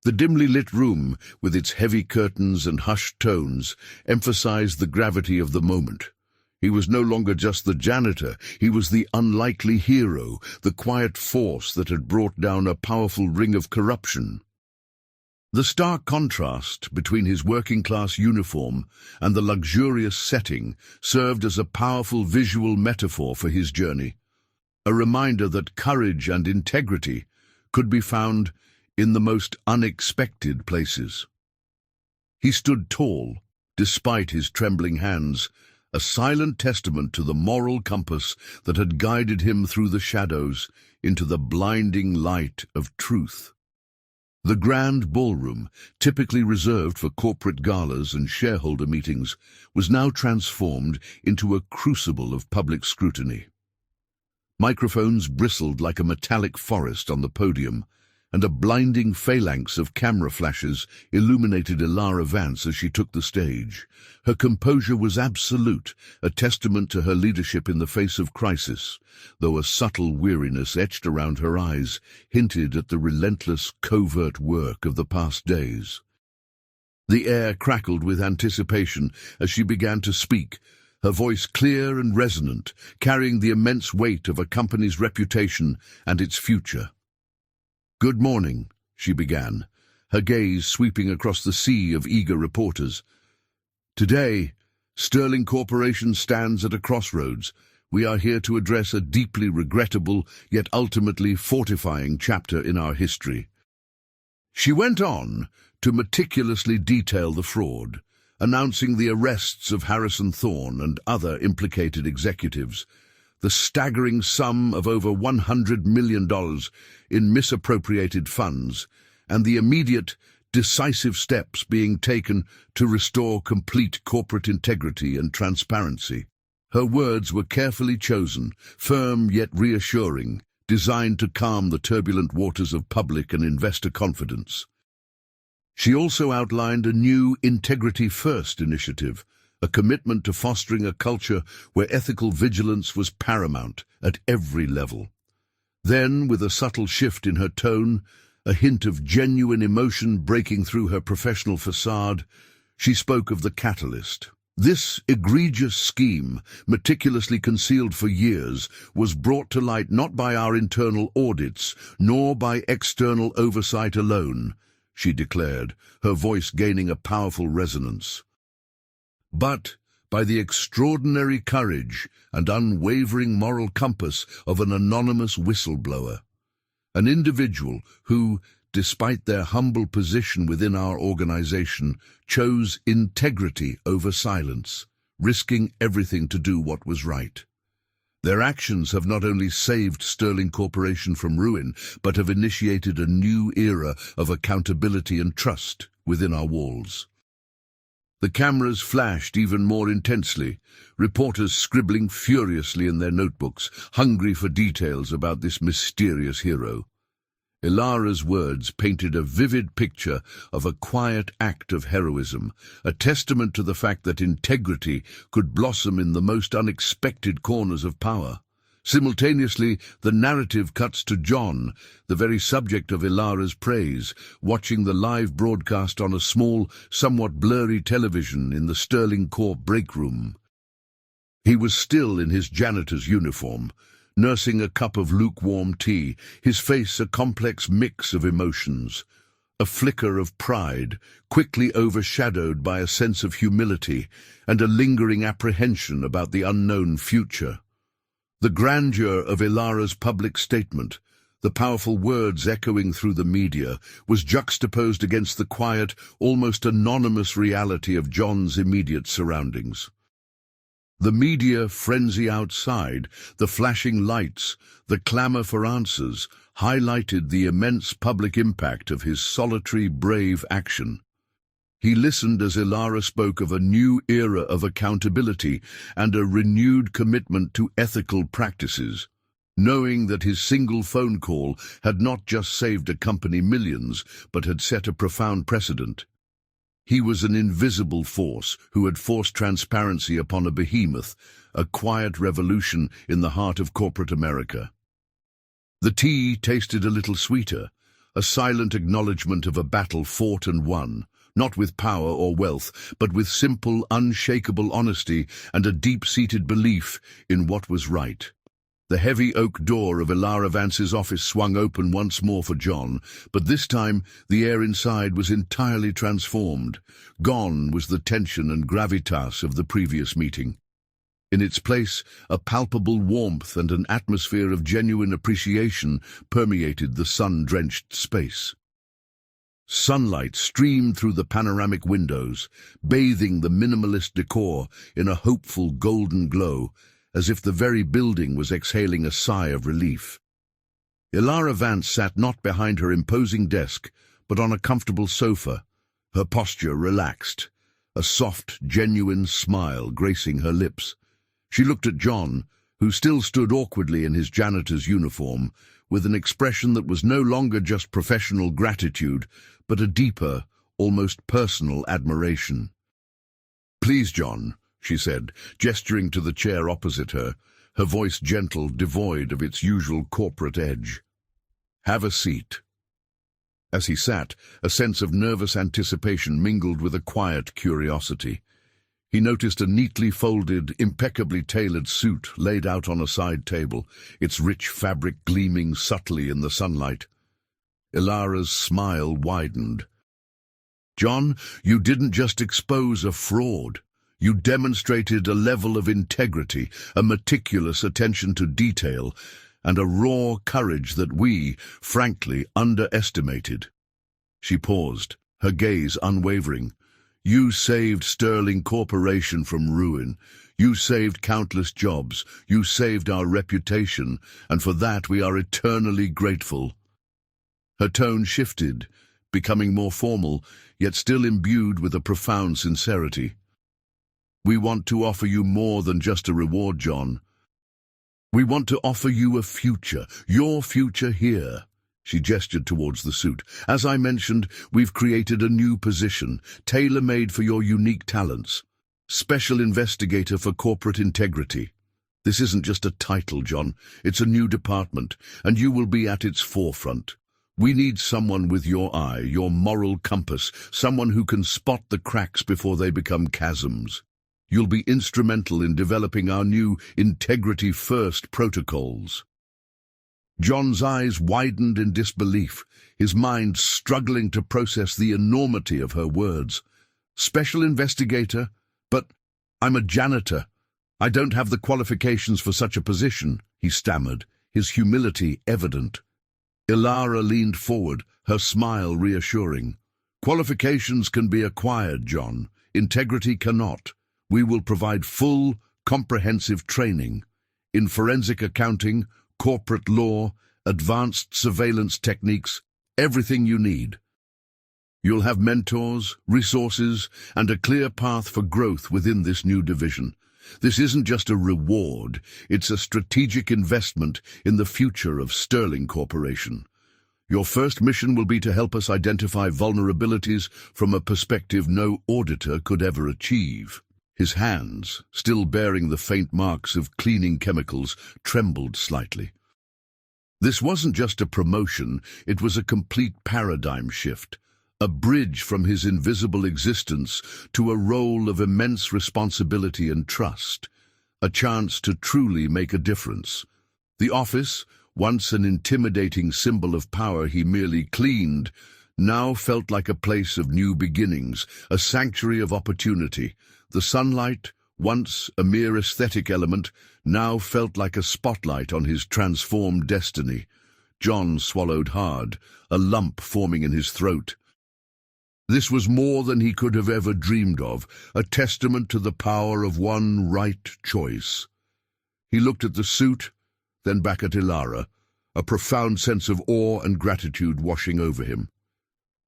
The dimly lit room, with its heavy curtains and hushed tones, emphasized the gravity of the moment. He was no longer just the janitor, he was the unlikely hero, the quiet force that had brought down a powerful ring of corruption. The stark contrast between his working-class uniform and the luxurious setting served as a powerful visual metaphor for his journey, a reminder that courage and integrity could be found in the most unexpected places. He stood tall, despite his trembling hands, a silent testament to the moral compass that had guided him through the shadows into the blinding light of truth. The grand ballroom, typically reserved for corporate galas and shareholder meetings, was now transformed into a crucible of public scrutiny. Microphones bristled like a metallic forest on the podium, and a blinding phalanx of camera flashes illuminated Ilara Vance as she took the stage. Her composure was absolute, a testament to her leadership in the face of crisis, though a subtle weariness etched around her eyes hinted at the relentless, covert work of the past days. The air crackled with anticipation as she began to speak, her voice clear and resonant, carrying the immense weight of a company's reputation and its future. "Good morning," she began, her gaze sweeping across the sea of eager reporters. "Today, Sterling Corporation stands at a crossroads. We are here to address a deeply regrettable, yet ultimately fortifying chapter in our history." She went on to meticulously detail the fraud, announcing the arrests of Harrison Thorne and other implicated executives, the staggering sum of over $100 million in misappropriated funds, and the immediate, decisive steps being taken to restore complete corporate integrity and transparency. Her words were carefully chosen, firm yet reassuring, designed to calm the turbulent waters of public and investor confidence. She also outlined a new Integrity First initiative, a commitment to fostering a culture where ethical vigilance was paramount at every level. Then, with a subtle shift in her tone, a hint of genuine emotion breaking through her professional facade, she spoke of the catalyst. This egregious scheme, meticulously concealed for years, was brought to light not by our internal audits, nor by external oversight alone, she declared, her voice gaining a powerful resonance, but by the extraordinary courage and unwavering moral compass of an anonymous whistleblower, an individual who, despite their humble position within our organization, chose integrity over silence, risking everything to do what was right. Their actions have not only saved Sterling Corporation from ruin, but have initiated a new era of accountability and trust within our walls. The cameras flashed even more intensely, reporters scribbling furiously in their notebooks, hungry for details about this mysterious hero. Ilara's words painted a vivid picture of a quiet act of heroism, a testament to the fact that integrity could blossom in the most unexpected corners of power. Simultaneously, the narrative cuts to John, the very subject of Ilara's praise, watching the live broadcast on a small, somewhat blurry television in the Sterling Corp break room. He was still in his janitor's uniform, nursing a cup of lukewarm tea, his face a complex mix of emotions. A flicker of pride, quickly overshadowed by a sense of humility and a lingering apprehension about the unknown future. The grandeur of Ilara's public statement, the powerful words echoing through the media, was juxtaposed against the quiet, almost anonymous reality of John's immediate surroundings. The media frenzy outside, the flashing lights, the clamor for answers, highlighted the immense public impact of his solitary, brave action. He listened as Ilara spoke of a new era of accountability and a renewed commitment to ethical practices, knowing that his single phone call had not just saved a company millions, but had set a profound precedent. He was an invisible force who had forced transparency upon a behemoth, a quiet revolution in the heart of corporate America. The tea tasted a little sweeter, a silent acknowledgement of a battle fought and won, not with power or wealth, but with simple, unshakable honesty and a deep-seated belief in what was right. The heavy oak door of Ilara Vance's office swung open once more for John, but this time the air inside was entirely transformed. Gone was the tension and gravitas of the previous meeting. In its place, a palpable warmth and an atmosphere of genuine appreciation permeated the sun-drenched space. Sunlight streamed through the panoramic windows, bathing the minimalist decor in a hopeful golden glow, as if the very building was exhaling a sigh of relief. Ilara Vance sat not behind her imposing desk, but on a comfortable sofa, her posture relaxed, a soft, genuine smile gracing her lips. She looked at John, who still stood awkwardly in his janitor's uniform, with an expression that was no longer just professional gratitude, but a deeper, almost personal admiration. "Please, John," she said, gesturing to the chair opposite her, her voice gentle, devoid of its usual corporate edge. "Have a seat." As he sat, a sense of nervous anticipation mingled with a quiet curiosity. He noticed a neatly folded, impeccably tailored suit laid out on a side table, its rich fabric gleaming subtly in the sunlight. Ilara's smile widened. John, you didn't just expose a fraud. You demonstrated a level of integrity, a meticulous attention to detail, and a raw courage that we, frankly, underestimated. She paused, her gaze unwavering. You saved Sterling Corporation from ruin. You saved countless jobs. You saved our reputation, and for that we are eternally grateful. Her tone shifted, becoming more formal, yet still imbued with a profound sincerity. We want to offer you more than just a reward, John. We want to offer you a future, your future here. She gestured towards the suit. As I mentioned, we've created a new position, tailor-made for your unique talents. Special Investigator for Corporate Integrity. This isn't just a title, John. It's a new department, and you will be at its forefront. We need someone with your eye, your moral compass, someone who can spot the cracks before they become chasms. You'll be instrumental in developing our new integrity-first protocols. John's eyes widened in disbelief, his mind struggling to process the enormity of her words. Special Investigator? But I'm a janitor. I don't have the qualifications for such a position, he stammered, his humility evident. Ilara leaned forward, her smile reassuring. Qualifications can be acquired, John. Integrity cannot. We will provide full, comprehensive training in forensic accounting, corporate law, advanced surveillance techniques, everything you need. You'll have mentors, resources, and a clear path for growth within this new division. This isn't just a reward, it's a strategic investment in the future of Sterling Corporation. Your first mission will be to help us identify vulnerabilities from a perspective no auditor could ever achieve. His hands, still bearing the faint marks of cleaning chemicals, trembled slightly. This wasn't just a promotion, it was a complete paradigm shift, a bridge from his invisible existence to a role of immense responsibility and trust, a chance to truly make a difference. The office, once an intimidating symbol of power he merely cleaned, now felt like a place of new beginnings, a sanctuary of opportunity. The sunlight, once a mere aesthetic element, now felt like a spotlight on his transformed destiny. John swallowed hard, a lump forming in his throat. This was more than he could have ever dreamed of, a testament to the power of one right choice. He looked at the suit, then back at Ilara, a profound sense of awe and gratitude washing over him.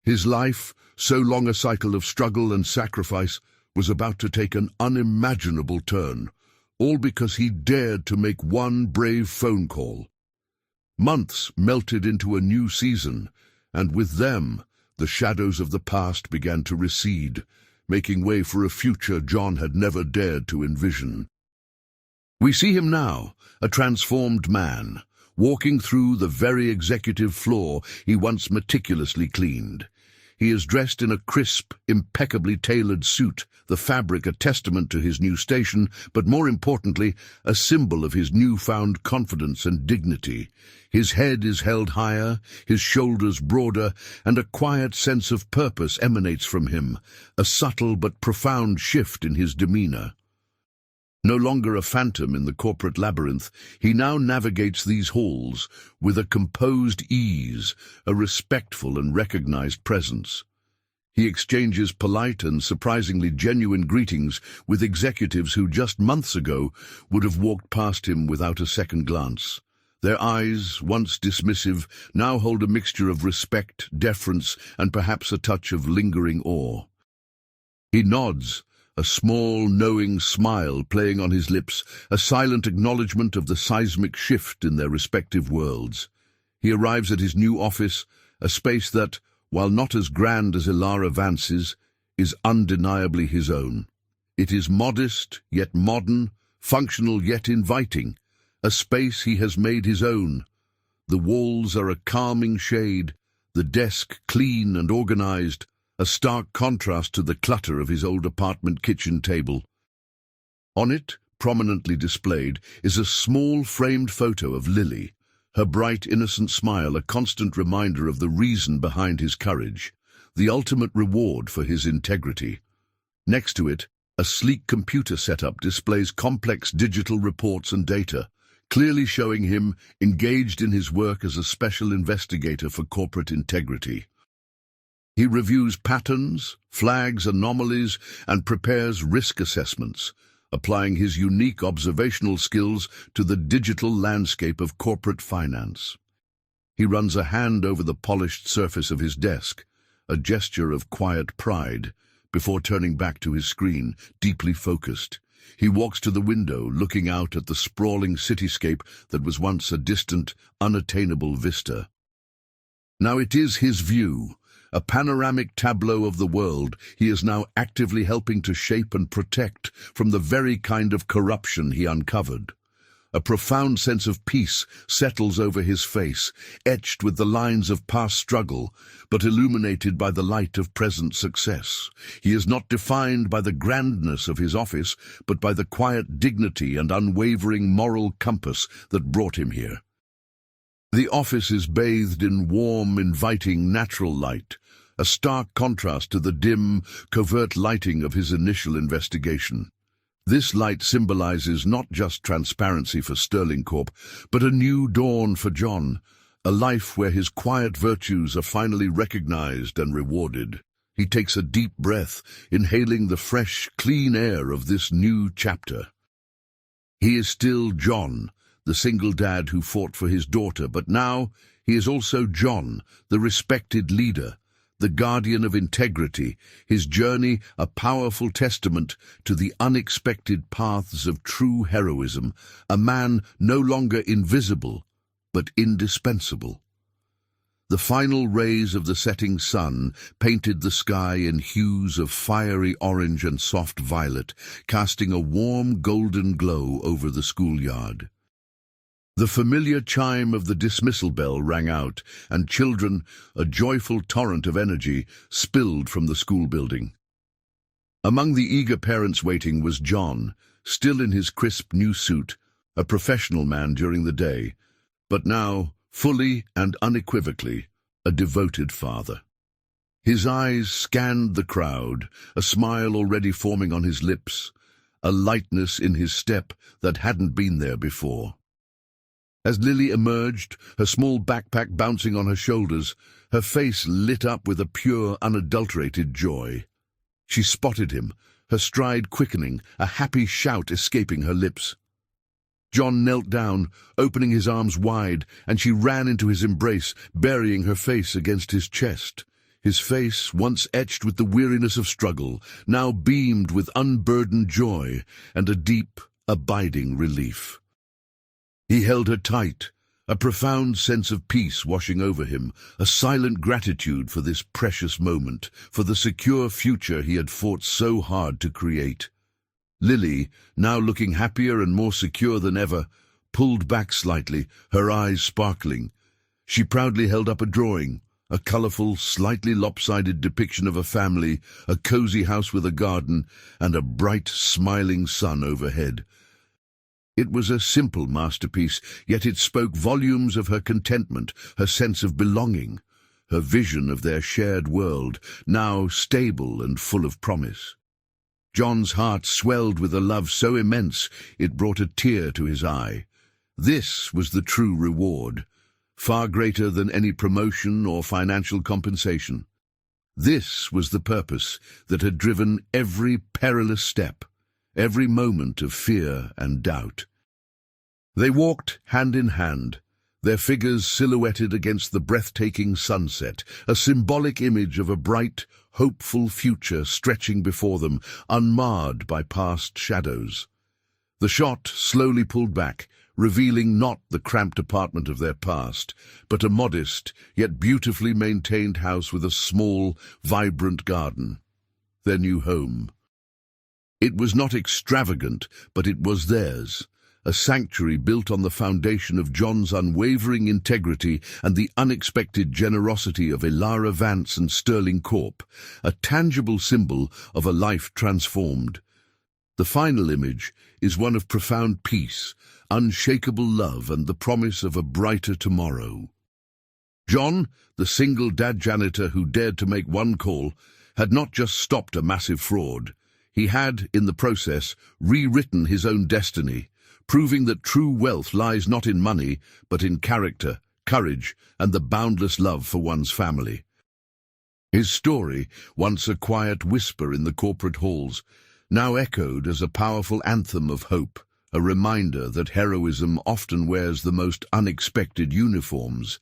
His life, so long a cycle of struggle and sacrifice, was about to take an unimaginable turn, all because he dared to make one brave phone call. Months melted into a new season, and with them, the shadows of the past began to recede, making way for a future John had never dared to envision. We see him now, a transformed man, walking through the very executive floor he once meticulously cleaned. He is dressed in a crisp, impeccably tailored suit, the fabric a testament to his new station, but more importantly, a symbol of his newfound confidence and dignity. His head is held higher, his shoulders broader, and a quiet sense of purpose emanates from him, a subtle but profound shift in his demeanor. No longer a phantom in the corporate labyrinth, he now navigates these halls with a composed ease, a respectful and recognized presence. He exchanges polite and surprisingly genuine greetings with executives who just months ago would have walked past him without a second glance. Their eyes, once dismissive, now hold a mixture of respect, deference, and perhaps a touch of lingering awe. He nods, a small, knowing smile playing on his lips, a silent acknowledgement of the seismic shift in their respective worlds. He arrives at his new office, a space that, while not as grand as Ilara Vance's, is undeniably his own. It is modest, yet modern, functional yet inviting, a space he has made his own. The walls are a calming shade, the desk clean and organized, a stark contrast to the clutter of his old apartment kitchen table. On it, prominently displayed, is a small framed photo of Lily, her bright, innocent smile a constant reminder of the reason behind his courage, the ultimate reward for his integrity. Next to it, a sleek computer setup displays complex digital reports and data, clearly showing him engaged in his work as a special investigator for corporate integrity. He reviews patterns, flags anomalies, and prepares risk assessments, applying his unique observational skills to the digital landscape of corporate finance. He runs a hand over the polished surface of his desk, a gesture of quiet pride, before turning back to his screen, deeply focused. He walks to the window, looking out at the sprawling cityscape that was once a distant, unattainable vista. Now it is his view, a panoramic tableau of the world he is now actively helping to shape and protect from the very kind of corruption he uncovered. A profound sense of peace settles over his face, etched with the lines of past struggle, but illuminated by the light of present success. He is not defined by the grandness of his office, but by the quiet dignity and unwavering moral compass that brought him here. The office is bathed in warm, inviting, natural light, a stark contrast to the dim, covert lighting of his initial investigation. This light symbolizes not just transparency for Sterling Corp, but a new dawn for John, a life where his quiet virtues are finally recognized and rewarded. He takes a deep breath, inhaling the fresh, clean air of this new chapter. He is still John, the single dad who fought for his daughter, but now he is also John, the respected leader, the guardian of integrity, his journey a powerful testament to the unexpected paths of true heroism, a man no longer invisible, but indispensable. The final rays of the setting sun painted the sky in hues of fiery orange and soft violet, casting a warm golden glow over the schoolyard. The familiar chime of the dismissal bell rang out, and children, a joyful torrent of energy, spilled from the school building. Among the eager parents waiting was John, still in his crisp new suit, a professional man during the day, but now, fully and unequivocally, a devoted father. His eyes scanned the crowd, a smile already forming on his lips, a lightness in his step that hadn't been there before. As Lily emerged, her small backpack bouncing on her shoulders, her face lit up with a pure, unadulterated joy. She spotted him, her stride quickening, a happy shout escaping her lips. John knelt down, opening his arms wide, and she ran into his embrace, burying her face against his chest. His face, once etched with the weariness of struggle, now beamed with unburdened joy and a deep, abiding relief. He held her tight, a profound sense of peace washing over him, a silent gratitude for this precious moment, for the secure future he had fought so hard to create. Lily, now looking happier and more secure than ever, pulled back slightly, her eyes sparkling. She proudly held up a drawing, a colorful, slightly lopsided depiction of a family, a cozy house with a garden, and a bright, smiling sun overhead. It was a simple masterpiece, yet it spoke volumes of her contentment, her sense of belonging, her vision of their shared world, now stable and full of promise. John's heart swelled with a love so immense it brought a tear to his eye. This was the true reward, far greater than any promotion or financial compensation. This was the purpose that had driven every perilous step, every moment of fear and doubt. They walked hand in hand, their figures silhouetted against the breathtaking sunset, a symbolic image of a bright, hopeful future stretching before them, unmarred by past shadows. The shot slowly pulled back, revealing not the cramped apartment of their past, but a modest, yet beautifully maintained house with a small, vibrant garden. Their new home. It was not extravagant, but it was theirs. A sanctuary built on the foundation of John's unwavering integrity and the unexpected generosity of Elara Vance and Sterling Corp, a tangible symbol of a life transformed. The final image is one of profound peace, unshakable love and the promise of a brighter tomorrow. John, the single dad janitor who dared to make one call, had not just stopped a massive fraud. He had, in the process, rewritten his own destiny, proving that true wealth lies not in money, but in character, courage, and the boundless love for one's family. His story, once a quiet whisper in the corporate halls, now echoed as a powerful anthem of hope, a reminder that heroism often wears the most unexpected uniforms,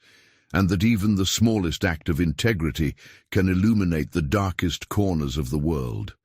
and that even the smallest act of integrity can illuminate the darkest corners of the world.